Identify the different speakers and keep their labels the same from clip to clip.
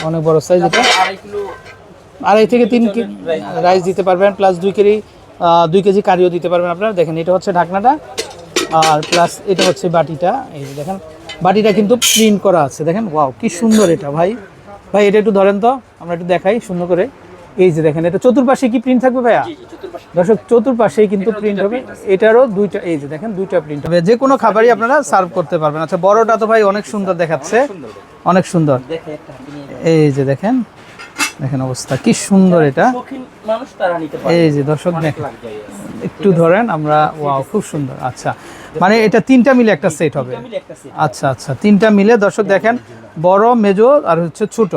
Speaker 1: অনেক বড় সাইজ, এটা 2.5 থেকে 3 রাইস দিতে পারবেন, প্লাস 2 কেজি কারিও দিতে পারবেন আপনারা। দেখেন এটা হচ্ছে ঢাকনাটা, আর প্লাস এটা হচ্ছে বাটিটা। এই যে দেখেন বাটিটা কিন্তু প্রিন্ট করা আছে, দেখেন ওয়াও কি সুন্দর এটা। ভাই এটা একটু ধরেন তো, আমরা একটু দেখাই সুন্দর করে। এই যে দেখেন এটা চতুর্পাশে কি প্রিন্ট থাকবে ভাইয়া? দর্শক চতুর্পাশেই কিন্তু প্রিন্ট হবে, এটারও দুইটা, এই যে দেখেন দুইটা প্রিন্ট হবে, যে কোনো খাবারই আপনারা সার্ভ করতে পারবেন। আচ্ছা বড়টা তো ভাই অনেক সুন্দর দেখাচ্ছে, অনেক সুন্দর। এই যে দেখেন অবস্থা কি সুন্দর এটা। এই যে দর্শক দেখেন একটু ধরেন আমরা, ওয়াও খুব সুন্দর। আচ্ছা মানে এটা 3টা মিলে একটা সেট হবে। আচ্ছা 3টা মিলে দর্শক দেখেন, বড় মেজো আর হচ্ছে ছোট,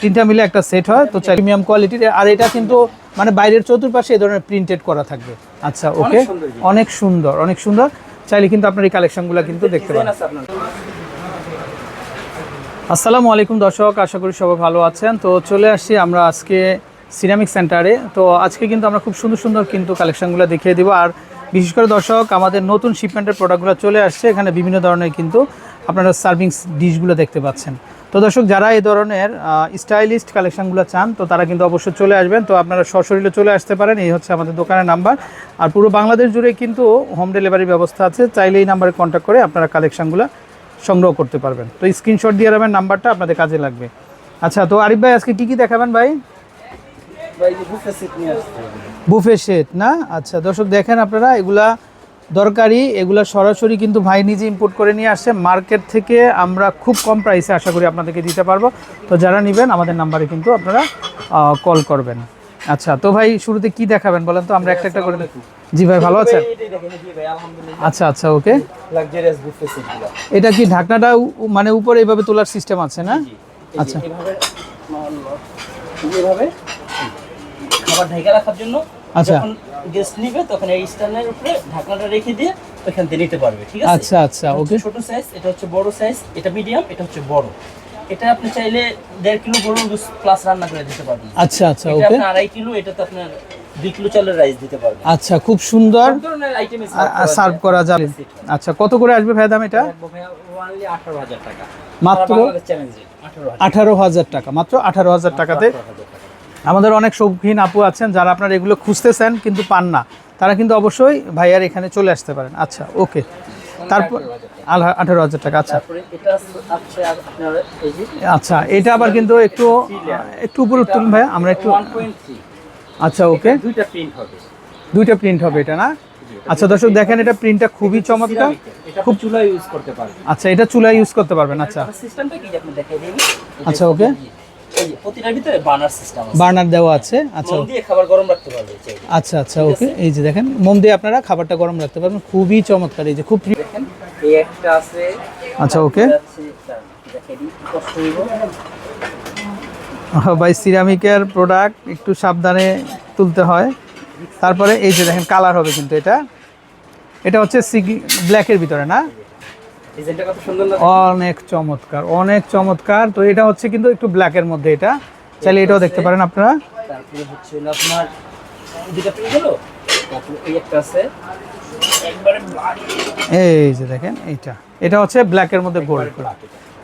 Speaker 1: 3টা মিলে একটা সেট হয়। তো প্রিমিয়াম কোয়ালিটির, আর এটা কিন্তু মানে বাইরের চতুর্পাশে এই ধরনের প্রিন্টেড করা থাকবে। আচ্ছা ওকে, অনেক সুন্দর। চাইলে কিন্তু আপনার এই কালেকশনগুলো কিন্তু দেখতে পারেন। আসসালামু আলাইকুম দর্শক, আশা করি সবাই ভালো আছেন। তো চলে আসছি আমরা আজকে সিরামিক সেন্টারে। তো আজকে কিন্তু আমরা খুব সুন্দর কিন্তু কালেকশনগুলো দেখিয়ে দিব। আর বিশেষ করে দর্শক আমাদের নতুন শিপমেন্টের প্রোডাক্টগুলো চলে আসছে, এখানে বিভিন্ন ধরনের কিন্তু আপনারা সার্ভিং ডিশগুলো দেখতে পাচ্ছেন। তো দর্শক যারা এই ধরনের স্টাইলিস্ট কালেকশনগুলো চান, তো তারা কিন্তু অবশ্যই চলে আসবেন। তো আপনারা সশরীরে চলে আসতে পারেন, এই হচ্ছে আমাদের দোকানের নাম্বার। আর পুরো বাংলাদেশ জুড়ে কিন্তু হোম ডেলিভারি ব্যবস্থা আছে, চাইলে এই নাম্বারে কন্ট্যাক্ট করে আপনারা কালেকশনগুলো সংগ্রহ করতে পারবেন। তো স্ক্রিনশট দিয়ে রাখবেন, নাম্বারটা আপনাদের কাজে লাগবে। আচ্ছা তো আরিফ ভাই আজকে কি দেখাবেন ভাই? বুফে সেট না? আচ্ছা দর্শক দেখেন আপনারা, এগুলা দরকারি, এগুলা সরাসরি কিন্তু ভাই নিজে ইম্পোর্ট করে নিয়ে আসছে মার্কেট থেকে। আমরা খুব কম প্রাইসে আশা করি আপনাদেরকে দিতে পারবো। তো যারা নেবেন আমাদের নাম্বারে কিন্তু আপনারা কল করবেন। আচ্ছা তো ভাই শুরুতে কি দেখাবেন বলেন তো, আমরা একটা করে। জি ভাই ভালো আছেন? আচ্ছা ওকে। এটা কি ঢাকনাটা মানে উপরে এইভাবে তোলার সিস্টেম আছে না? আচ্ছা
Speaker 2: এইভাবে খাবার ঢেকে রাখার জন্য,
Speaker 1: আচ্ছা
Speaker 2: যখন গেস্ট নিবে তখন এই স্ট্যান্ডের উপরে ঢাকনাটা রেখে দিয়ে ওখান থেকে নিতে পারবে। ঠিক আছে?
Speaker 1: আচ্ছা ওকে।
Speaker 2: ছোট সাইজ, এটা হচ্ছে বড় সাইজ, এটা মিডিয়াম, এটা হচ্ছে বড়। এটা আপনি চাইলে 1.5 কিলো গরুর গোশত প্লাস রান্না করে দিতে পারবেন।
Speaker 1: আচ্ছা ওকে।
Speaker 2: এটা 2.5 কিলো, এটাতে আপনার 2 কিলো চালের রাইস দিতে পারবেন।
Speaker 1: আচ্ছা খুব সুন্দর
Speaker 2: আইটেম
Speaker 1: সার্ভ করা যাবে। আচ্ছা কত করে আসবে ভাই দাম এটা?
Speaker 2: অনলি 18,000 টাকা
Speaker 1: মাত্র। 18,000 টাকা, মাত্র 18,000 টাকাতে। আমাদের অনেক শৌখিন আপু আছেন যারা আপনারা এগুলো খুঁজতেছেন কিন্তু পান না, তারা কিন্তু অবশ্যই ভাইয়ার এখানে চলে আসতে পারেন। আচ্ছা ওকে, তারপর 18,000 টাকা। আচ্ছা এটা আবার কিন্তু একটু উপরে তুলুন ভাইয়া, আমরা একটু। আচ্ছা ওকে, দুইটা প্রিন্ট হবে এটা না? আচ্ছা দর্শক দেখেন এটা প্রিন্টটা খুবই চমৎকার, খুব
Speaker 2: চুলায় ইউজ করতে পারবেন।
Speaker 1: আচ্ছা এটা চুলায় ইউজ করতে পারবেন। আচ্ছা
Speaker 2: সিস্টেমটা কি আপনি দেখাই দিন।
Speaker 1: আচ্ছা ওকে,
Speaker 2: প্রতিটার ভিতরে বার্নার সিস্টেম আছে,
Speaker 1: বার্নার দেওয়া আছে। আচ্ছা
Speaker 2: মোম দিয়ে খাবার গরম রাখতে পারবেন।
Speaker 1: আচ্ছা ওকে। এই যে দেখেন মোম দিয়ে আপনারা খাবারটা গরম রাখতে পারবেন, খুবই চমৎকার। এই যে খুব
Speaker 2: দেখেন এই একটা আছে।
Speaker 1: আচ্ছা ওকে ভাই, সিরামিকের প্রোডাক্ট একটু সাবধানে তুলতে হয়। তারপরে এই যে দেখেন কালার হবে কিন্তু এটা হচ্ছে ব্ল্যাকের ভিতরে না? অনেক চমৎকার। তো এটা হচ্ছে কিন্তু একটু ব্ল্যাকের মধ্যে, এটা চাইলে এটাও দেখতে পারেন আপনারা।
Speaker 2: তারপরে হচ্ছে আপনার দুটো প্রিন্ট হলো, তারপরে এই একটা আছে একবারে ব্ল্যাক।
Speaker 1: এই যে দেখেন এটা হচ্ছে ব্ল্যাকের মধ্যে গোল্ড,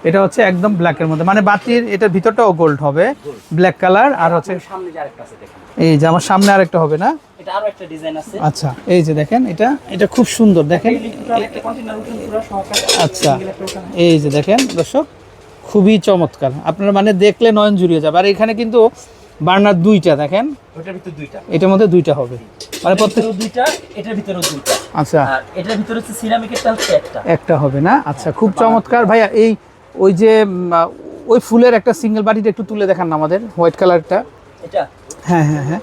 Speaker 1: এটা হচ্ছে একদম ব্ল্যাকের মধ্যে, মানে বাতির এটার ভিতরটাও গোল্ড হবে, ব্ল্যাক কালার। আর হচ্ছে
Speaker 2: সামনে যে আরেকটা আছে দেখেন,
Speaker 1: এই যে আমার সামনে আরেকটা হবে না?
Speaker 2: এটা আরো একটা ডিজাইন আছে।
Speaker 1: আচ্ছা এই যে দেখেন এটা খুব সুন্দর দেখেন। আচ্ছা এই যে দেখেন দর্শক, খুবই চমৎকার, আপনারা মানে দেখলে নয়ন জুড়িয়ে যাবে। আর এখানে কিন্তু বার্নার দুইটা দেখেন,
Speaker 2: ওটার ভিতর দুইটা,
Speaker 1: এটার মধ্যে দুইটা হবে, মানে প্রত্যেক
Speaker 2: দুইটা, এটার ভিতরেও দুইটা।
Speaker 1: আচ্ছা
Speaker 2: আর এটার ভিতরে হচ্ছে সিরামিকেরটা হচ্ছে একটা
Speaker 1: হবে না? আচ্ছা খুব চমৎকার ভাইয়া। ওই যে ওই ফুলের একটা সিঙ্গেল বাটিটা একটু তুলে দেখান না আমাদের, হোয়াইট কালারটা।
Speaker 2: এটা
Speaker 1: হ্যাঁ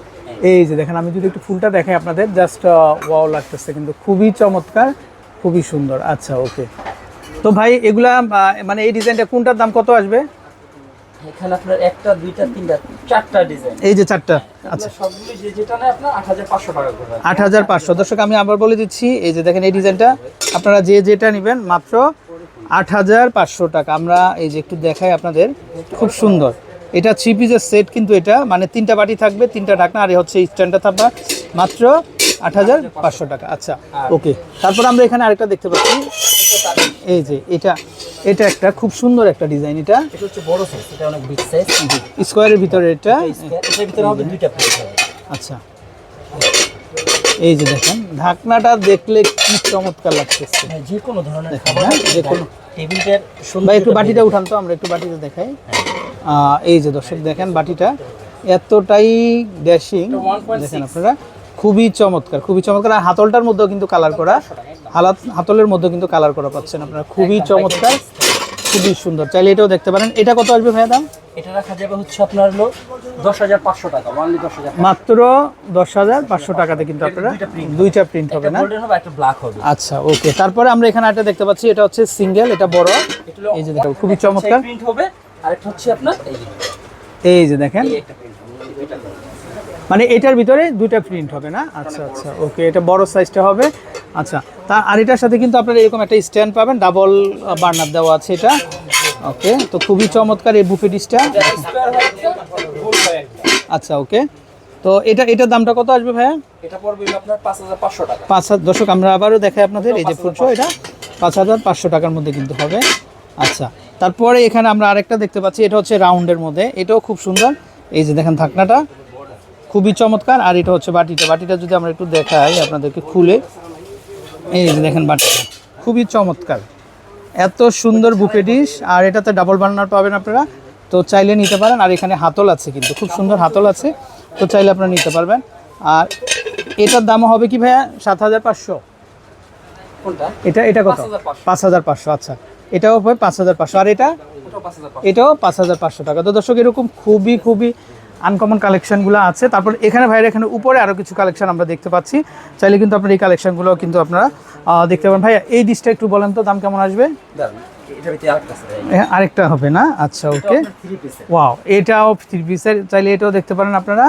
Speaker 1: এই যে দেখেন, আমি যদি একটু ফুলটা দেখাই আপনাদের, জাস্ট ওয়াও লাগতেছে কিন্তু, খুবই চমৎকার, খুবই সুন্দর। আচ্ছা ওকে। তো ভাই এগুলা মানে এই ডিজাইনটা কোনটার দাম কত আসবে?
Speaker 2: এখানে আপনার একটা, দুইটা, তিনটা, চারটা ডিজাইন,
Speaker 1: এই যে চারটা। আচ্ছা
Speaker 2: সবগুলো যেটা নেয় আপনার 8,500 টাকা করে।
Speaker 1: 8,500। দর্শক আমি আবার বলে দিচ্ছি, এই যে দেখেন এই ডিজাইনটা আপনারা যেটা নেবেন মাত্র 8,500 টাকা। আমরা এই যে একটু দেখাই আপনাদের, খুব সুন্দর। এটা 3 পিসের সেট কিন্তু, এটা মানে 3টা বাটি থাকবে, 3টা ঢাকনা, আর হচ্ছে স্ট্যান্ডটা থাকবে মাত্র 8,500 টাকা। আচ্ছা ওকে। তারপর আমরা এখানে আরেকটা দেখতে পাচ্ছি, এই যে এটা একটা খুব সুন্দর একটা ডিজাইন, এটা
Speaker 2: এটা হচ্ছে বড় সাইজ, এটা অনেক বিগ সাইজ।
Speaker 1: স্কোয়ারের ভিতরে এটা।
Speaker 2: এটার ভিতরে হবে দুইটা প্লেট হবে।
Speaker 1: আচ্ছা, এই যে দেখেন ঢাকনাটা দেখলে কি চমৎকার লাগতেছে।
Speaker 2: হ্যাঁ, যে কোনো ধরনের
Speaker 1: দেখেন,
Speaker 2: খাবার
Speaker 1: হ্যাঁ, যে কোনো
Speaker 2: টেবিলটার
Speaker 1: ভাই একটু বাটিটা উঠান তো, আমরা একটু বাটিটা দেখাই। এই যে দর্শক দেখেন বাটিটা এতটাই ড্যাশিং, দেখেন আপনারা খুবই চমৎকার, খুবই চমৎকার। আর হাতলটার মধ্যেও কিন্তু কালার করা, হাতলের মধ্যেও কিন্তু কালার করা পাচ্ছেন আপনারা, খুবই চমৎকার, খুবই সুন্দর। চাইলে এটাও দেখতে পারেন। এটা কত আসবে ভাইয়া দাম?
Speaker 2: এটা রাখা যাবে হচ্ছে আপনার হলো 10,500 টাকা, অনলি 10,000
Speaker 1: মাত্র 10,500 টাকাতে কিন্তু আপনারা দুইটা প্রিন্ট হবে না?
Speaker 2: গোল্ডেন হবে, একটা ব্ল্যাক হবে।
Speaker 1: আচ্ছা, ওকে। তারপরে আমরা এখানে একটা দেখতে পাচ্ছি, এটা হচ্ছে সিঙ্গেল, এটা বড়, এই যে দেখো খুবই চমৎকার
Speaker 2: প্রিন্ট হবে। আর একটা হচ্ছে আপনার
Speaker 1: এই যে দেখেন,
Speaker 2: একটা প্রিন্ট হবে, এটা
Speaker 1: মানে এটার ভিতরে দুইটা প্রিন্ট হবে না? আচ্ছা আচ্ছা, ওকে। এটা বড় সাইজটা হবে। আচ্ছা, আর এটার সাথে কিন্তু আপনারা এরকম একটা স্ট্যান্ড পাবেন, ডাবল বার্নার দেওয়া আছে এটা। ওকে, তো খুবই চমৎকার এই বুফে ডিশটা। আচ্ছা, ওকে। তো এটার দামটা কত আসবে ভাইয়া?
Speaker 2: এটা পড়বে আপনার 5,500 টাকা।
Speaker 1: 5,000। দর্শক আমরা আবারও দেখাই আপনাদের, এই যে ফুলশো, এটা 5,500 টাকার মধ্যে কিন্তু হবে। আচ্ছা, তারপরে এখানে আমরা আরেকটা দেখতে পাচ্ছি, এটা হচ্ছে রাউন্ডের মধ্যে, এটাও খুব সুন্দর। এই যে দেখেন ঢাকনাটা খুবই চমৎকার। আর এটা হচ্ছে বাটিটা যদি আমরা একটু দেখাই আপনাদেরকে খুলে, এই যে দেখেন বাটিটা খুবই চমৎকার, এত সুন্দর বুফে ডিশ। আর এটাতে ডাবল বার্নার পাবেন আপনারা, তো চাইলে নিতে পারেন। আর এখানে হাতল আছে কিন্তু, খুব সুন্দর হাতল আছে, তো চাইলে আপনারা নিতে পারবেন। আর এটার দামও হবে কি ভাইয়া? 7,500।
Speaker 2: কোনটা?
Speaker 1: এটা কত? 5,500। আচ্ছা, এটাও হবে 5,500। আর এটাও 5,500 টাকা। তো দর্শক এরকম খুবই আনকমন কালেকশনগুলো আছে। তারপর এখানে ভাইয়ের এখানে উপরে আরও কিছু কালেকশন আমরা দেখতে পাচ্ছি, চাইলে কিন্তু আপনার এই কালেকশনগুলো কিন্তু আপনারা দেখতে পারেন। ভাইয়া এই ডিশটা একটু বলেন তো, দাম কেমন আসবে? আরেকটা হবে না? আচ্ছা, ওকে। ওয়াও, এটাও 3 পিসের, চাইলে এটাও দেখতে পারেন আপনারা।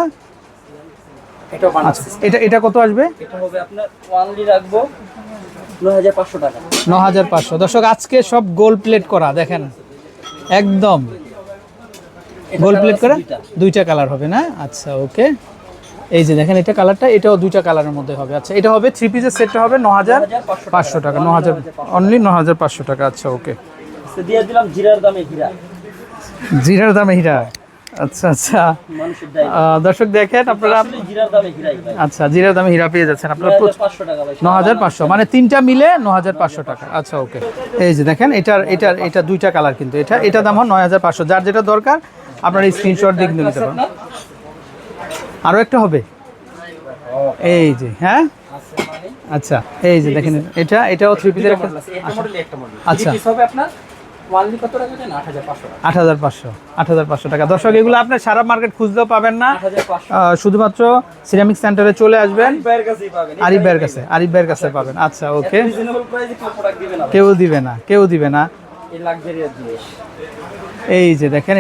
Speaker 1: এটা কত আসবে?
Speaker 2: এটা হবে আপনার ওয়ানলি রাখবো 9,500 টাকা।
Speaker 1: 9,500। দর্শক আজকে সব গোল্ড প্লেট করা, দেখেন একদম গোল্ড প্লেট করা, দুইটা কালার হবে না? আচ্ছা, ওকে। এই যে দেখেন এটা কালারটা, এটাও দুইটা কালারের মধ্যে হবে। আচ্ছা, এটা হবে 3 পিসের সেটটা হবে 9,500 টাকা, 9,000 অনলি 9,500 টাকা। আচ্ছা, ওকে।
Speaker 2: দিয়ে দিলাম জিরার দামে হীরা।
Speaker 1: জিরার দামে হীরা। আচ্ছা আচ্ছা, দর্শক দেখেন আপনারা,
Speaker 2: জিরার দামে হীরাই ভাই।
Speaker 1: আচ্ছা, জিরার দামে হীরা পেয়ে যাচ্ছেন আপনারা
Speaker 2: 9,500 টাকা ভাই।
Speaker 1: 9,500, মানে তিনটা মিলে 9,500 টাকা। আচ্ছা, ওকে। এই যে দেখেন এটা দুইটা কালার কিন্তু, এটা দাম হয় 9,500। যার যেটা দরকার আপনারা স্ক্রিনশট দিয়ে কিন্তু নিতে পারেন। আরও একটা হবে, এই যে, হ্যাঁ, আচ্ছা, এই যে দেখেন এটাও 3 পিসের একটা। আচ্ছা,
Speaker 2: হবে আপনার ওয়ানলি কত টাকা দেন? 8,500 টাকা।
Speaker 1: 8,500 টাকা। দর্শক এগুলো আপনি সারা মার্কেট খুঁজলেও পাবেন না,
Speaker 2: 8,500
Speaker 1: শুধুমাত্র সিরামিক সেন্টারে চলে আসবেন,
Speaker 2: ভাইয়ের কাছেই পাবেন।
Speaker 1: আরিফ ভাইয়ের কাছে পাবেন। আচ্ছা, ওকে।
Speaker 2: রিজনেবল প্রাইসে কেউ প্রোডাক্ট দিবে না,
Speaker 1: কেউ দিবে না।
Speaker 2: এই লাক্সারিয়াস জিনিস।
Speaker 1: এই যে দেখেন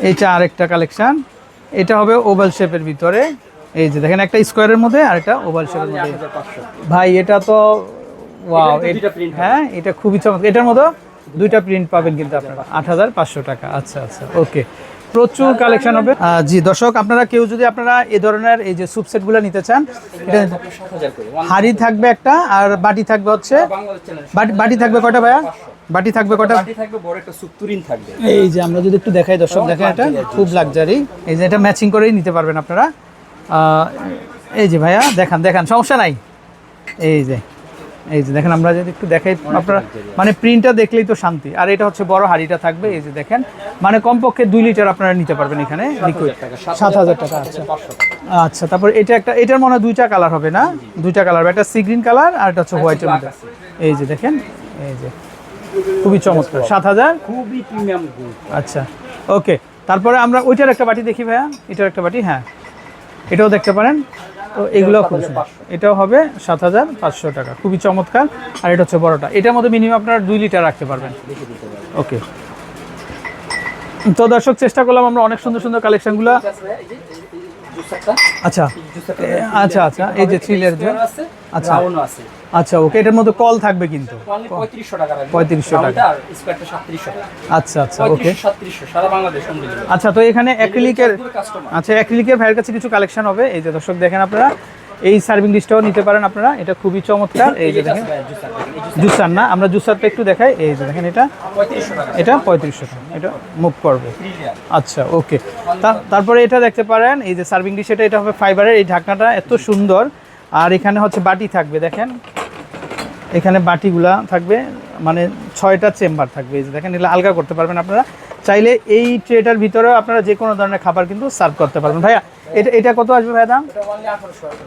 Speaker 1: এটা আরেকটা কালেকশন, এটা হবে ওভাল শেপের ভিতরে। এই যে দেখেন একটা স্কোয়ারের মধ্যে আর একটা ওভাল শেপের মধ্যে।
Speaker 2: 8,500
Speaker 1: ভাই এটা তো ওয়াও,
Speaker 2: হ্যাঁ,
Speaker 1: এটা খুবই চমৎকার। এটার মধ্যে দুইটা প্রিন্ট পাবেন কিন্তু আপনারা, 8,500 টাকা। আচ্ছা আচ্ছা, ওকে। প্রচুর কালেকশন হবে। জি দর্শক, আপনারা কেউ যদি আপনারা এই ধরনের এই যে স্যুপ সেটগুলো নিতে চান, এটা হাঁড়ি থাকবে একটা, আর বাটি থাকবে হচ্ছে, বাটি থাকবে কয়টা ভাইয়া? বাটি থাকবে কয়টা?
Speaker 2: বাটি থাকবে, বড় একটা সুপ তুরিন থাকবে।
Speaker 1: এই যে আমরা যদি একটু দেখাই দর্শক, দেখেন এটা খুব লাক্সারি। এই যে এটা ম্যাচিং করেই নিতে পারবেন আপনারা। এই যে ভাইয়া দেখান, সমস্যা নাই। এই যে দেখেন, আমরা যদি একটু দেখাই আপনারা, মানে প্রিন্টটা দেখলেই তো শান্তি। আর এটা হচ্ছে বড় হাঁড়িটা থাকবে, এই যে দেখেন, মানে কমপক্ষে 2 লিটার আপনারা নিতে পারবেন এখানে লিকুইড। 7,000 টাকা। আচ্ছা, তারপর এটার মনে হয় দুইটা কালার হবে না? দুইটা কালার, একটা সি গ্রিন কালার আর এটা হচ্ছে হোয়াইটের মধ্যে। এই যে দেখেন, এই যে খুবই চমৎকার, 7,000,
Speaker 2: খুবই প্রিমিয়াম।
Speaker 1: আচ্ছা, ওকে। তারপরে আমরা ওইটার একটা বাটি দেখি ভাইয়া, এটার একটা বাটি, হ্যাঁ, এটাও দেখতে পারেন। তো এগুলো খুব সুন্দর, এটাও হবে 7,500 টাকা, খুবই চমৎকার। আর এটা হচ্ছে বড়টা, এটার মধ্যে মিনিমাম আপনারা 2 লিটার রাখতে পারবেন। ওকে। তো দর্শক, চেষ্টা করলাম আমরা অনেক সুন্দর কালেকশনগুলো। আচ্ছা, এই যে থ্রিলের যে, আচ্ছা, ওকে। এটার মধ্যে কল থাকবে কিন্তু 3500 টাকা। আচ্ছা, ওকে। আচ্ছা, তো এখানে অ্যাক্রিলিকের ভাইয়ের কাছে কিছু কালেকশন হবে। এই যে দর্শক দেখেন আপনারা, এই সার্ভিং ডিশটাও নিতে পারেন আপনারা, এটা খুবই চমৎকার। এই যে দেখেন, জুসার না, আমরা জুসারটা একটু দেখাই। এই যে দেখেন এটা
Speaker 2: 3500 টাকা।
Speaker 1: এটা 3500 টাকা, এটা মুভ করবে।
Speaker 2: 3 লেয়ার।
Speaker 1: আচ্ছা ওকে। তারপরে এটা দেখতে পারেন, এই যে সার্ভিং ডিশ, এটা হবে ফাইবারের। এই ঢাকনাটা এত সুন্দর। আর এখানে হচ্ছে বাটি থাকবে, দেখেন এখানে বাটিগুলা থাকবে, মানে 6টা চেম্বার থাকবে। এই যে দেখেন, এগুলো আলগা করতে পারবেন আপনারা চাইলে। এই ট্রেটার ভিতরেও আপনারা যে কোনো ধরনের খাবার কিন্তু সার্ভ করতে পারবেন। ভাইয়া এটা কত আসবে ভাইয়া দাম?
Speaker 2: এটা only 1800 টাকা।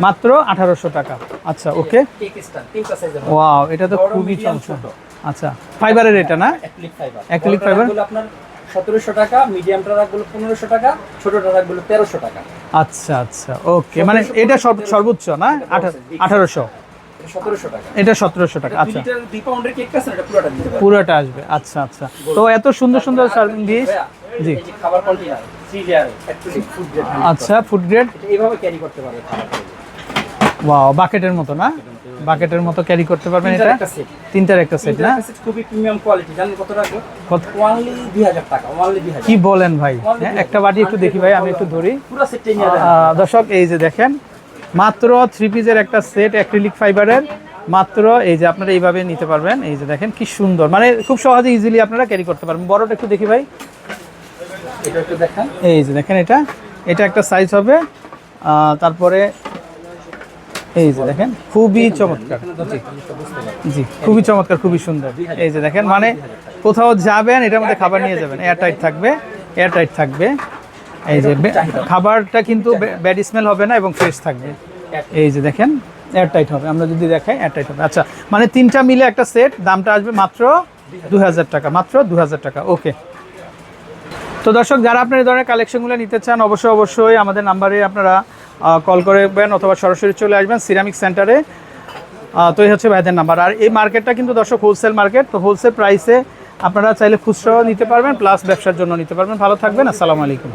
Speaker 1: মাত্র 1800 টাকা। আচ্ছা ওকে।
Speaker 2: কেক স্ট্যান্ড 3টা সাইজের।
Speaker 1: ওয়াও, এটা তো
Speaker 2: বড়,
Speaker 1: খুবই
Speaker 2: medium,
Speaker 1: চমৎকার।
Speaker 2: ছোট।
Speaker 1: আচ্ছা ফাইবারের এটা না?
Speaker 2: Acrylic fibre.
Speaker 1: Acrylic fibre.
Speaker 2: বড় আপনার 1700 টাকা, মিডিয়াম ট্রাকগুলো 1500 টাকা, ছোট ট্রাকগুলো 1300 টাকা।
Speaker 1: আচ্ছা আচ্ছা ওকে, মানে এটা সর্বোচ্চ না? 1800,
Speaker 2: 1700 টাকা।
Speaker 1: এটা 1700 টাকা। আচ্ছা
Speaker 2: 2 পাউন্ডের কেক আছে, এটা পুরোটা দিতে পারবেন।
Speaker 1: পুরোটা আসবে। আচ্ছা আচ্ছা, তো এত সুন্দর সুন্দর সার্ভিং ডিশ। জি
Speaker 2: এই যে খাবার container 3 layer actually food grade.
Speaker 1: আচ্ছা ফুড গ্রেড।
Speaker 2: এটা এইভাবে ক্যারি করতে পারবে খাবার।
Speaker 1: ওয়াও, বাকেটের মতো না? বাকেটের মতো ক্যারি করতে পারবেন এটা।
Speaker 2: একটা সেট।
Speaker 1: তিনটার একটা সেট না?
Speaker 2: এটা খুবই প্রিমিয়াম কোয়ালিটি। জানেন কত টাকা?
Speaker 1: কত?
Speaker 2: অনলি 2000 টাকা। অনলি 2000।
Speaker 1: কি বলেন ভাই? হ্যাঁ, একটা বাটি একটু দেখি ভাই, আমি একটু ধরি।
Speaker 2: পুরো সেটটাই নিয়ে যাবেন।
Speaker 1: দর্শক এই যে দেখেন, মাত্র 3 পিসের একটা সেট অ্যাক্রিলিক ফাইবারের, মাত্র এই যে আপনারা এইভাবে নিতে পারবেন। এই যে দেখেন কি সুন্দর, মানে খুব সহজে ইজিলি আপনারা ক্যারি করতে পারবেন। বড়টা একটু দেখি ভাই।
Speaker 2: এটা একটু দেখান।
Speaker 1: এই যে দেখেন, এটা একটা সাইজ হবে। তারপরে এই যে দেখেন, খুবই চমৎকার। জি খুবই চমৎকার, খুবই সুন্দর। এই যে দেখেন, মানে কোথাও যাবেন এটার মধ্যে খাবার নিয়ে যাবেন, এয়ারটাইট থাকবে, এয়ারটাইট থাকবে। এই যে খাবারটা কিন্তু ব্যাড স্মেল হবে না এবং ফ্রেশ থাকবে। এই যে দেখেন এয়ারটাইট হবে, আমরা যদি দেখাই এয়ারটাইট হবে। আচ্ছা, মানে 3টা মিলে একটা সেট, দামটা আসবে মাত্র 2000 টাকা, মাত্র 2000 টাকা। ওকে। তো দর্শক, যারা আপনার এই ধরনের কালেকশনগুলো নিতে চান, অবশ্যই আমাদের নাম্বারে আপনারা কল করবেন অথবা সরাসরি চলে আসবেন সিরামিক সেন্টারে। তো এই হচ্ছে ভাইদের নাম্বার। আর এই মার্কেটটা কিন্তু দর্শক হোলসেল মার্কেট, তো হোলসেল প্রাইসে আপনারা চাইলে খুচরাও নিতে পারবেন, প্লাস ব্যবসার জন্য নিতে পারবেন। ভালো থাকবেন, আসসালামু আলাইকুম।